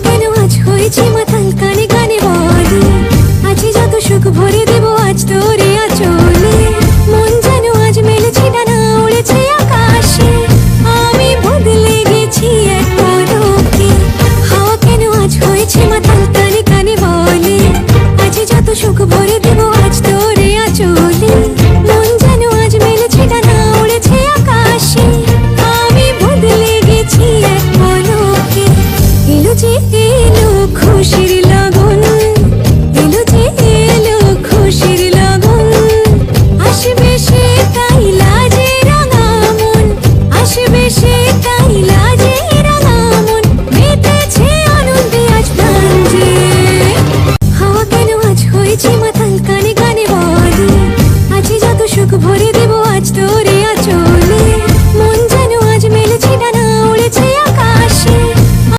কেন আজ হয়েছি মাতাল, কানে কানে বল। আজ যত সুখ ভরে দেব আজ তোরে